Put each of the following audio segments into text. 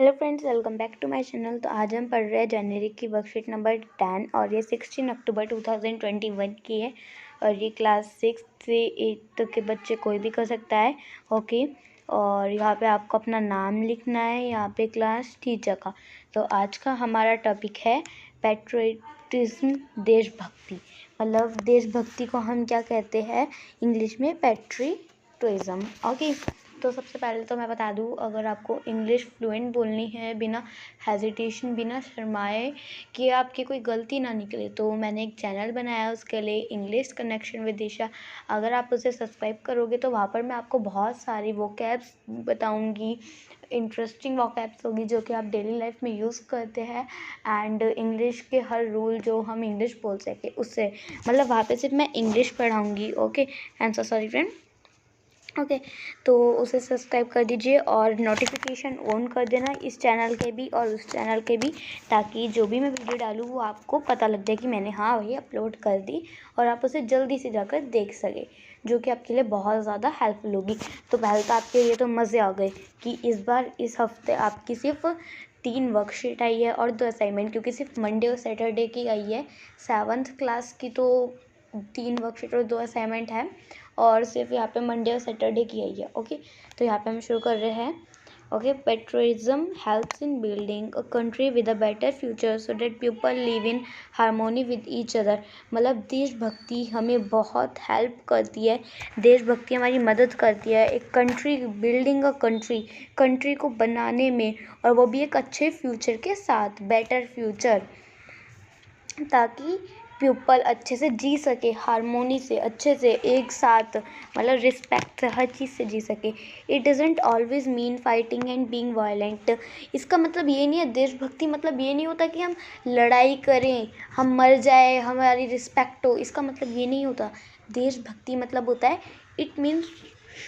Hello friends, welcome back to my channel. तो आज हम पढ़ रहे हैं जनवरी की वर्कशीट नंबर 10 और ये 16 अक्टूबर 2021 की है और ये क्लास 6 से 8 तक के बच्चे कोई भी कर सकता है। ओके, और यहाँ पे आपको अपना नाम लिखना है, यहाँ पे क्लास टीचर का। तो आज का हमारा टॉपिक है पैट्रियटिज्म, देशभक्ति। मतलब देशभक्ति को हम क्या कहते हैं इंग्लिश में? पैट्रियटिज्म। ओके, तो सबसे पहले तो मैं बता दूँ, अगर आपको इंग्लिश फ्लुएंट बोलनी है बिना हेजिटेशन, बिना शर्माए कि आपकी कोई गलती ना निकले, तो मैंने एक चैनल बनाया है उसके लिए, इंग्लिश कनेक्शन विद दिशा। अगर आप उसे सब्सक्राइब करोगे तो वहाँ पर मैं आपको बहुत सारी वोकैब्स बताऊँगी, इंटरेस्टिंग वोकैब्स होगी जो कि आप डेली लाइफ में यूज़ करते हैं, एंड इंग्लिश के हर रूल जो हम इंग्लिश बोल सके उससे, मतलब वहाँ पे सिर्फ मैं इंग्लिश पढ़ाऊँगी। Okay, and so sorry friend. Okay, तो उसे सब्सक्राइब कर दीजिए और नोटिफिकेशन ऑन कर देना इस चैनल के भी और उस चैनल के भी, ताकि जो भी मैं वीडियो डालूँ वो आपको पता लग जाए कि मैंने हाँ वही अपलोड कर दी और आप उसे जल्दी से जाकर देख सके, जो कि आपके लिए बहुत ज़्यादा हेल्पफुल होगी। तो पहले तो आपके ये तो मज़े आ गए कि इस बार इस हफ्ते आपकी सिर्फ 3 वर्कशीट आई है और 2 असाइनमेंट, क्योंकि सिर्फ मंडे और सैटरडे की आई है। 7th क्लास की तो 3 वर्कशीट और 2 असाइनमेंट है और सिर्फ यहाँ पे मंडे और सैटरडे की आई है। ओके, तो यहाँ पे हम शुरू कर रहे हैं। Okay, patriotism helps in building a country with a better future so that people live in harmony with each other. मतलब देशभक्ति हमें बहुत हेल्प करती है, देशभक्ति हमारी मदद करती है एक कंट्री बिल्डिंग अ कंट्री को बनाने में, और वो भी एक अच्छे फ्यूचर के साथ, बेटर फ्यूचर, ताकि पीपल अच्छे से जी सके, हारमोनी से, अच्छे से एक साथ, मतलब रिस्पेक्ट से, हर चीज़ से जी सके। It doesn't always mean fighting and being violent. इसका मतलब ये नहीं है, देशभक्ति मतलब ये नहीं होता कि हम लड़ाई करें, हम मर जाए, हमारी रिस्पेक्ट हो, इसका मतलब ये नहीं होता। देशभक्ति मतलब होता है, it means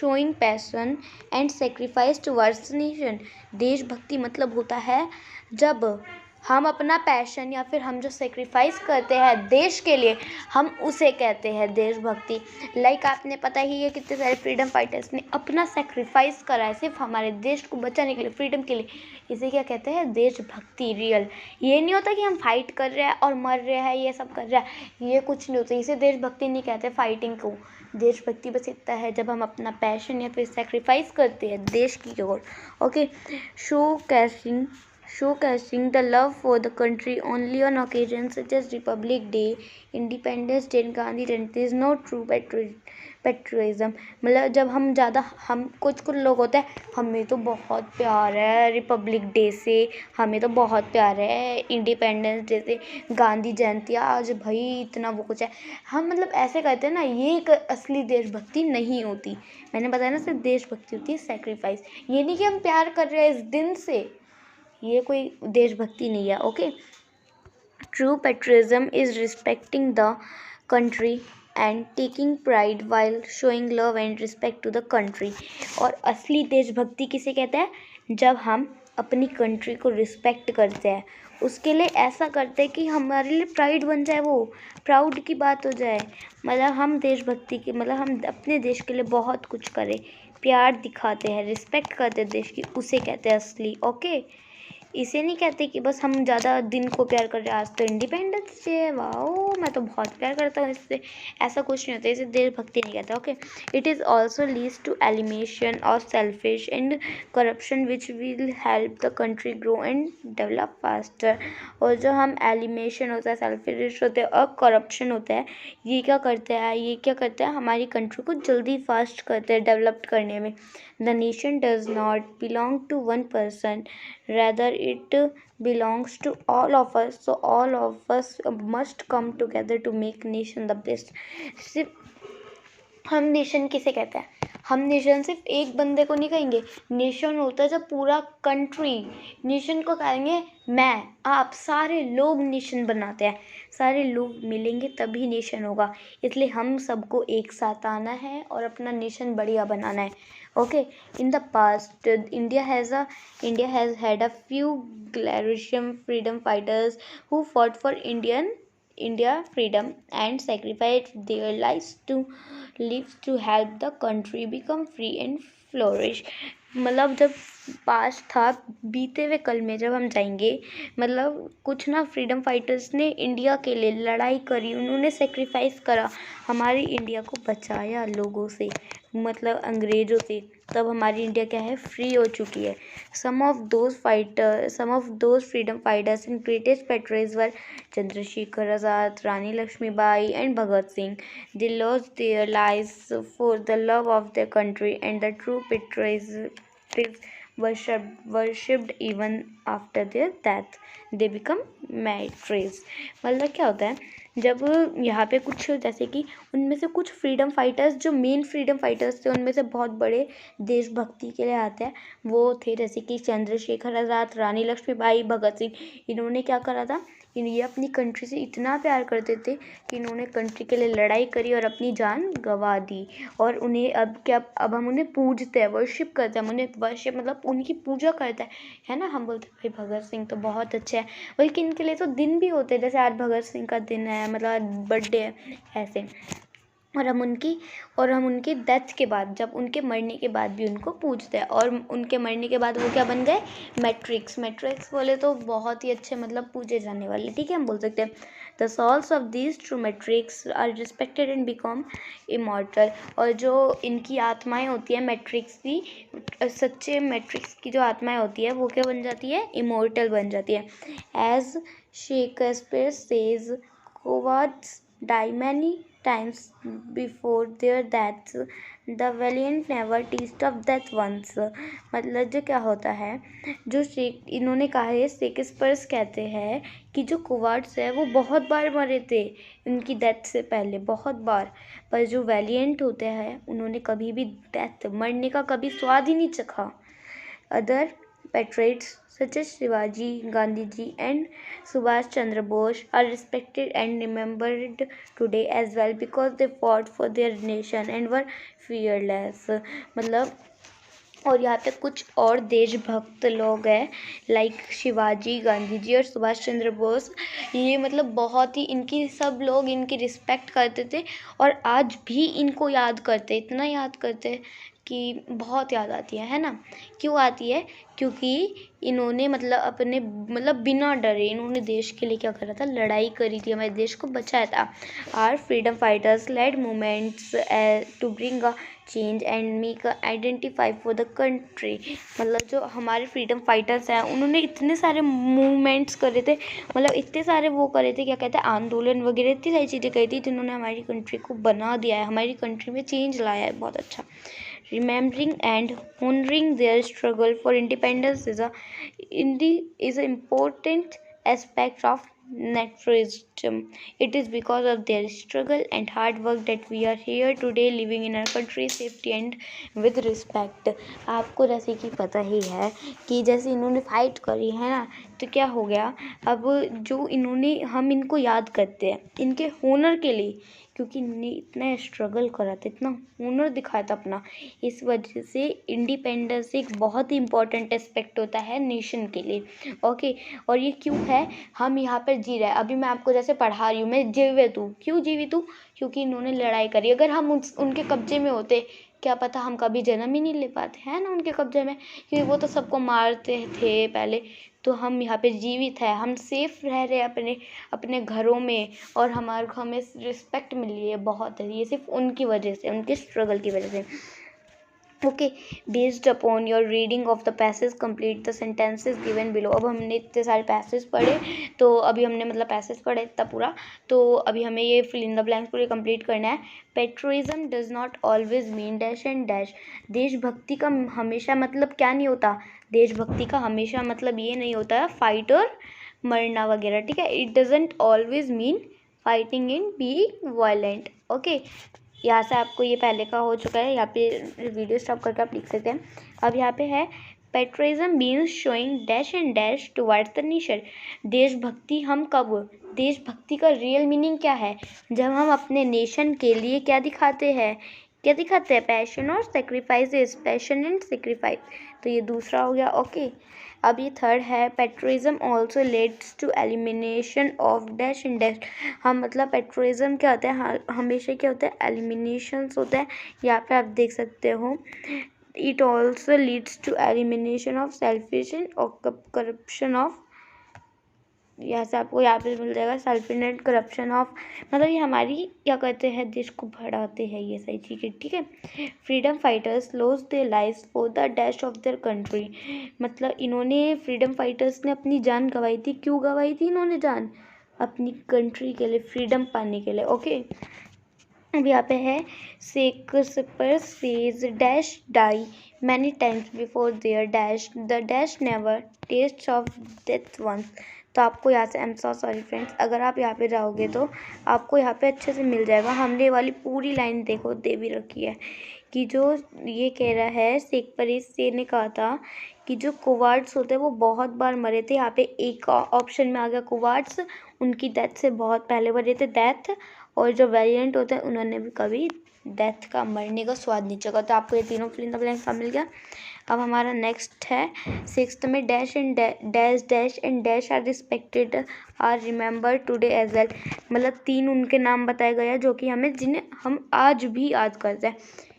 showing passion and sacrifice towards nation. देशभक्ति मतलब होता है जब हम अपना पैशन या फिर हम जो सेक्रीफाइस करते हैं देश के लिए, हम उसे कहते हैं देशभक्ति। लाइक आपने पता ही है कितने सारे फ्रीडम फाइटर्स ने अपना सेक्रीफाइस करा है सिर्फ हमारे देश को बचाने के लिए, फ्रीडम के लिए। इसे क्या कहते हैं? देशभक्ति। रियल ये नहीं होता कि हम फाइट कर रहे हैं और मर रहे हैं, ये सब कर रहे हैं, ये कुछ नहीं होता। इसे देशभक्ति नहीं कहते फाइटिंग को। देशभक्ति बस इतना है जब हम अपना पैशन या फिर सेक्रीफाइस करते हैं देश की ओर। Okay, showcasing the love for the country only on occasions such as Republic Day, Independence Day and Gandhi Jayanti is not true patriotism। मतलब जब हम ज़्यादा, हम कुछ लोग होते हैं, हमें तो बहुत प्यार है रिपब्लिक डे से, हमें तो बहुत प्यार है इंडिपेंडेंस डे से, गांधी जयंती आज भाई इतना वो कुछ है, हम मतलब ऐसे कहते हैं ना, ये एक असली देशभक्ति नहीं होती। मैंने बताया ना, सिर्फ देशभक्ति होती है सेक्रीफाइस। ये नहीं कि हम प्यार कर रहे हैं इस दिन से, ये कोई देशभक्ति नहीं है। Okay, true patriotism is respecting the country and taking pride while showing love and respect to the country. और असली देशभक्ति किसे कहते हैं? जब हम अपनी कंट्री को रिस्पेक्ट करते हैं, उसके लिए ऐसा करते हैं कि हमारे लिए प्राइड बन जाए, वो प्राउड की बात हो जाए। मतलब हम देशभक्ति की, मतलब हम अपने देश के लिए बहुत कुछ करें, प्यार दिखाते हैं, रिस्पेक्ट करते हैं देश की, उसे कहते हैं असली। ओके, इसे नहीं कहते कि बस हम ज़्यादा दिन को प्यार कर रहे हैं, आज तो इंडिपेंडेंस डे है, वाओ मैं तो बहुत प्यार करता हूँ इससे, ऐसा कुछ नहीं होता। इसे देशभक्ति नहीं कहता। Okay, it is also leads to elimination of selfish and corruption which will help the country grow and develop faster. और जो हम एलिमिनेशन होता है, सेल्फिश होते हैं और करप्शन होता है, ये क्या करते हैं, ये क्या करते हैं, हमारी कंट्री को जल्दी फास्ट करते हैं डेवलप करने में। The nation does not belong to one person, rather it belongs to all of us, so all of us must come together to make nation the best। सिर्फ हम नेशन किसे कहते हैं? हम नेशन सिर्फ एक बंदे को नहीं कहेंगे, नेशन होता है जब पूरा कंट्री, नेशन को कहेंगे मैं, आप, सारे लोग नेशन बनाते हैं, सारे लोग मिलेंगे तभी नेशन होगा। इसलिए हम सबको एक साथ आना है और अपना नेशन बढ़िया बनाना है। Okay, in the past India has had a few glorious freedom fighters who fought for India freedom and sacrificed their lives to help the country become free and flourish। मतलब जब पास था, बीते हुए कल में जब हम जाएंगे, मतलब कुछ ना फ्रीडम फाइटर्स ने इंडिया के लिए लड़ाई करी, उन्होंने सेक्रीफाइस करा, हमारी इंडिया को बचाया लोगों से, मतलब अंग्रेज़ों से। तब हमारी इंडिया क्या है, फ्री हो चुकी है। Some of those freedom fighters in greatest patriots were Chandrashekhar Azad, Rani Lakshmibai and Bhagat Singh. They lost their lives for the love of their country, and the true patriots worshipped even after their death. They become martyrs. मतलब क्या होता है, जब यहाँ पे कुछ जैसे कि उनमें से कुछ फ्रीडम फाइटर्स, जो मेन फ्रीडम फाइटर्स थे, उनमें से बहुत बड़े देशभक्ति के लिए आते हैं, वो थे जैसे कि चंद्रशेखर आज़ाद, रानी लक्ष्मीबाई, भगत सिंह. इन्होंने क्या करा था, ये अपनी कंट्री से इतना प्यार करते थे कि इन्होंने कंट्री के लिए लड़ाई करी और अपनी जान गंवा दी. और उन्हें अब हम उन्हें पूजते हैं, वर्शिप करते हैं, हम उन्हें वर्शिप मतलब उनकी पूजा करते हैं, है ना. हम बोलते हैं भाई भगत सिंह तो बहुत अच्छे हैं, बल्कि इनके लिए तो दिन भी होते हैं, जैसे आज भगत सिंह का दिन है, मतलब बर्थडे है, ऐसे. और हम उनकी डेथ के बाद, जब उनके मरने के बाद भी उनको पूजते हैं. और उनके मरने के बाद वो क्या बन गए, मैट्रिक्स बोले तो बहुत ही अच्छे, मतलब पूजे जाने वाले, ठीक है, हम बोल सकते हैं. The souls of these true martyrs are respected and become immortal. और जो इनकी आत्माएं होती है मैट्रिक्स की, सच्चे मैट्रिक्स की जो आत्माएं होती है, वो क्या बन जाती है, इमॉर्टल बन जाती है. As Shakespeare says, cowards die many times before their deaths, the valiant never taste of death once. मतलब जो क्या होता है, जो इन्होंने कहा है, शेक्सपियर कहते हैं कि जो कुवार्ड्स है वो बहुत बार मरे थे उनकी डेथ से पहले, बहुत बार. पर जो वैलियंट होते हैं, उन्होंने कभी भी डेथ, मरने का कभी स्वाद ही नहीं चखा. Other patriots such as Shivaji, Gandhiji and Subhash Chandra Bose are respected and remembered today as well because they fought for their nation and were fearless. मतलब और यहाँ पे कुछ और देशभक्त लोग हैं, लाइक शिवाजी, गांधी जी और सुभाष चंद्र बोस. ये मतलब बहुत ही इनकी, सब लोग इनकी रिस्पेक्ट करते थे और आज भी इनको याद करते, इतना याद करते कि बहुत याद आती है ना. क्यों आती है, क्योंकि इन्होंने मतलब अपने मतलब बिना डरे इन्होंने देश के लिए क्या करा था, लड़ाई करी थी, हमारे देश को बचाया था. Our freedom fighters led movements to bring a change and make identify for the country. मतलब जो हमारे फ्रीडम फाइटर्स हैं, उन्होंने इतने सारे मूवमेंट्स करे थे, मतलब इतने सारे वो करे थे, क्या कहते हैं, आंदोलन वगैरह, इतनी सारी चीज़ें करी थी जिन्होंने हमारी कंट्री को बना दिया है, हमारी कंट्री में चेंज लाया है, बहुत अच्छा. Remembering and honoring their struggle for independence is an important aspect of nationalism. It is because of their struggle and hard work that we are here today, living in our country safety and with respect. आपको जैसे कि पता ही है कि जैसे इन्होंने fight करी है ना, तो क्या हो गया, अब जो इन्होंने, हम इनको याद करते हैं इनके होनर के लिए, क्योंकि इन्होंने इतना स्ट्रगल करा था, इतना हुनर दिखाया था अपना. इस वजह से इंडिपेंडेंस एक बहुत ही इंपॉर्टेंट एस्पेक्ट होता है नेशन के लिए. ओके, और ये क्यों है, हम यहाँ पर जी रहे हैं, अभी मैं आपको जैसे पढ़ा रही हूँ, मैं जीवित हूँ. क्यों जीवित हूँ, क्योंकि इन्होंने लड़ाई करी. अगर हम उनके कब्जे में होते, क्या पता हम कभी जन्म ही नहीं ले पाते, हैं ना, उनके कब्जे में, क्योंकि वो तो सबको मारते थे पहले. तो हम यहाँ पे जीवित है, हम सेफ रह रहे हैं अपने घरों में, और हमें रिस्पेक्ट मिली है बहुत है, ये सिर्फ उनकी वजह से, उनके स्ट्रगल की वजह से. Okay, based upon your reading of the passage complete the sentences given below. अब हमने इतने सारे पैसेज पढ़े, तो अभी हमने मतलब पैसेज पढ़े इतना पूरा, तो अभी हमें ये फिल इन द ब्लैंक्स पूरे कंप्लीट करना है. Patriotism does not always mean dash and dash. देशभक्ति का हमेशा मतलब क्या नहीं होता, देशभक्ति का हमेशा मतलब ये नहीं होता फाइट और मरना वगैरह, ठीक है. It doesn't always mean fighting in being violent. Okay, यहाँ से आपको ये पहले का हो चुका है, यहाँ पे वीडियो स्टॉप करके आप लिख सकते हैं. अब यहाँ पे है patriotism means showing dash and dash towards the nation. देशभक्ति हम कब, देशभक्ति का रियल मीनिंग क्या है, जब हम अपने नेशन के लिए क्या दिखाते हैं, पैशन और सेक्रीफाइसेस, पैशन एंड सेक्रीफाइस. तो ये दूसरा हो गया. ओके, अब ये थर्ड है, patriotism also leads to elimination of dash and dash. हम मतलब पेट्रोइज्म क्या होता है, हमेशा क्या होता है, एलिमिनेशंस होता है. यहाँ पे आप देख सकते हो It also leads to elimination of selfish और corruption of, यहाँ से आपको यहाँ पे मिल जाएगा सेल्फ करप्शन ऑफ, मतलब ये हमारी क्या कहते हैं, देश को बढ़ाते हैं ये सही चीज़ें, ठीक है। Freedom fighters loss their lives for the dash of their country, मतलब इन्होंने फ्रीडम फाइटर्स ने अपनी जान गंवाई थी। क्यों गंवाई थी इन्होंने जान? अपनी कंट्री के लिए, फ्रीडम पाने के लिए, ओके। अब यहाँ पे है Shakespeare says dash die many times before their dash the dash never taste of death once. तो आपको यहाँ से, I am so sorry friends, अगर आप यहाँ पे जाओगे तो आपको यहाँ पे अच्छे से मिल जाएगा। हमने वाली पूरी लाइन देखो दे भी रखी है कि जो ये कह रहा है शेक्सपियर ने कहा था कि जो कोवार्ड्स होते हैं वो बहुत बार मरे थे। यहाँ पे एक ऑप्शन में आ गया कोवार्ड्स, उनकी डेथ से बहुत पहले मरे थे डेथ, और जो वेरिएंट होते हैं उन्होंने भी कभी डेथ का, मरने का स्वाद नहीं चखा। तो आपको ये तीनों फिल इन द ब्लैंक्स का मिल गया। अब हमारा नेक्स्ट है सिक्स्थ में dash and dash and dash are respected are remember today as well, मतलब 3 उनके नाम बताए गए हैं जो कि हमें, जिन्हें हम आज भी याद करते हैं।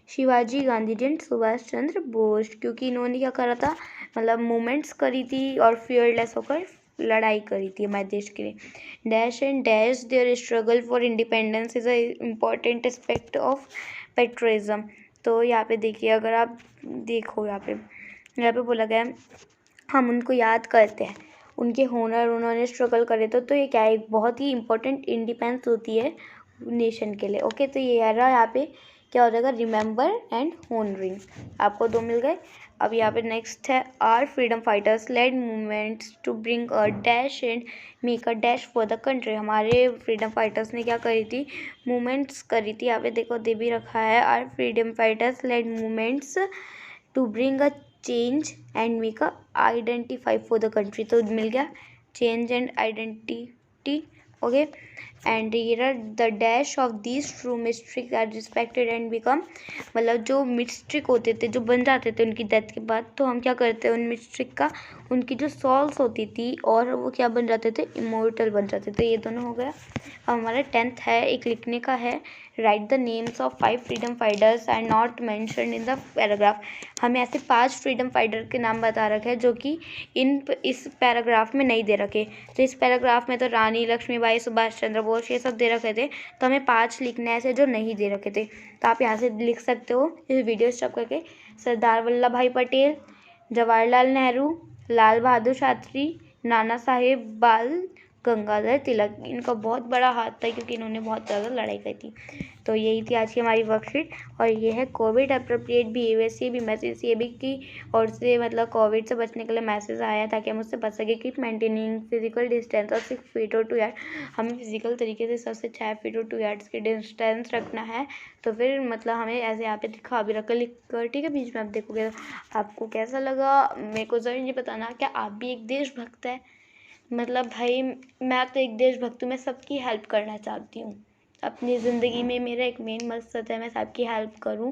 शिवाजी गांधी जी एंड सुभाष चंद्र बोस, क्योंकि इन्होंने क्या करा था, मतलब मूवमेंट्स करी थी और फियरलेस होकर लड़ाई करी थी हमारे देश के लिए। Dash and dash their struggle for independence is a important aspect of patriotism. तो यहाँ पे देखिए, अगर आप देखो यहाँ पे बोला गया हम उनको याद करते हैं, उनके होनर, उन्होंने स्ट्रगल करे तो ये क्या है, एक बहुत ही इंपॉर्टेंट इंडिपेंडेंस होती है नेशन के लिए, ओके। तो ये यार यहाँ पे क्या हो जाएगा, रिमेंबर एंड होनरिंग, आपको 2 मिल गए। अब यहाँ पे नेक्स्ट है are freedom fighters led movements to bring a dash and make a dash for the country. हमारे फ्रीडम फाइटर्स ने क्या करी थी, मूवमेंट्स करी थी। यहाँ पे देखो दे भी रखा है, are freedom fighters led movements to bring a change and make a identify for the country. तो मिल गया change and identity, okay. And here the dash of these true mystic are respected and become, मतलब जो मिस्ट्रिक होते थे, जो बन जाते थे उनकी डेथ के बाद, तो हम क्या करते हैं उन मिस्ट्रिक का, उनकी जो सॉल्स होती थी और वो क्या बन जाते थे, इमोर्टल बन जाते थे। ये दोनों हो गया। अब हमारा 10th है, एक लिखने का है, write the names of 5 freedom fighters are not mention in the paragraph. हमें ऐसे 5 फ्रीडम फाइटर के नाम बता रखे हैं जो कि इस पैराग्राफ में नहीं दे रखे। तो इस पैराग्राफ में तो रानी लक्ष्मीबाई, सुभाष चंद्र बोस, ये सब दे रखे थे, तो हमें 5 लिखने ऐसे जो नहीं दे रखे थे। तो आप यहाँ से लिख सकते हो इस वीडियो स्टॉप करके, सरदार वल्लभ भाई पटेल, जवाहरलाल नेहरू, लाल बहादुर शास्त्री, नाना साहेब बाल गंगाधर तिलक। इनका बहुत बड़ा हाथ था क्योंकि इन्होंने बहुत ज़्यादा लड़ाई करी थी। तो यही थी आज की हमारी वर्कशीट। और ये है कोविड अप्रोप्रिएट बिहेवियर से भी मैसेज, ये भी की और से मतलब कोविड से बचने के लिए मैसेज आया ताकि हम उससे बच सके कि मेंटेनिंग फिजिकल डिस्टेंस और 6 फीट और 2 यार्ड, हमें फिजिकल तरीके से सबसे 6 फीट और 2 यार्ड्स की डिस्टेंस रखना है। तो फिर मतलब हमें ऐसे यहाँ पे दिखा भी रखा लिख कर, ठीक है, बीच में आप देखोगे। आपको कैसा लगा मेरे को ज़रूर ये बताना, क्या आप भी एक देशभक्त है? मतलब भाई मैं तो एक देशभक्त हूँ, मैं सबकी हेल्प करना चाहती हूँ अपनी ज़िंदगी में। मेरा एक मेन मकसद है मैं सबकी हेल्प करूँ।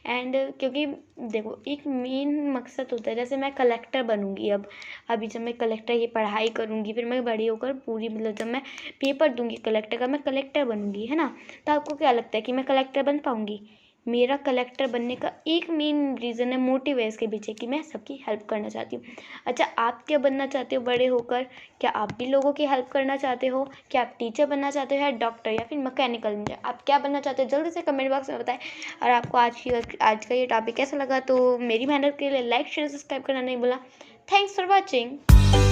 एंड क्योंकि देखो एक मेन मकसद होता है, जैसे मैं कलेक्टर बनूँगी, अभी जब मैं कलेक्टर की पढ़ाई करूँगी, फिर मैं बड़ी होकर पूरी, मतलब जब मैं पेपर दूँगी कलेक्टर का, मैं कलेक्टर बनूँगी, है ना। तो आपको क्या लगता है कि मैं कलेक्टर बन पाऊँगी? मेरा कलेक्टर बनने का एक मेन रीज़न है, मोटिव है इसके पीछे कि मैं सबकी हेल्प करना चाहती हूँ। अच्छा, आप क्या बनना चाहते हो बड़े होकर? क्या आप भी लोगों की हेल्प करना चाहते हो? क्या आप टीचर बनना चाहते हो या डॉक्टर या फिर मैकेनिकल इंजीनियर? आप क्या बनना चाहते हो जल्दी से कमेंट बॉक्स में बताएं। और आपको आज का ये टॉपिक कैसा लगा, तो मेरी मेहनत के लिए लाइक शेयर सब्सक्राइब करना नहीं भूलना। Thanks for watching.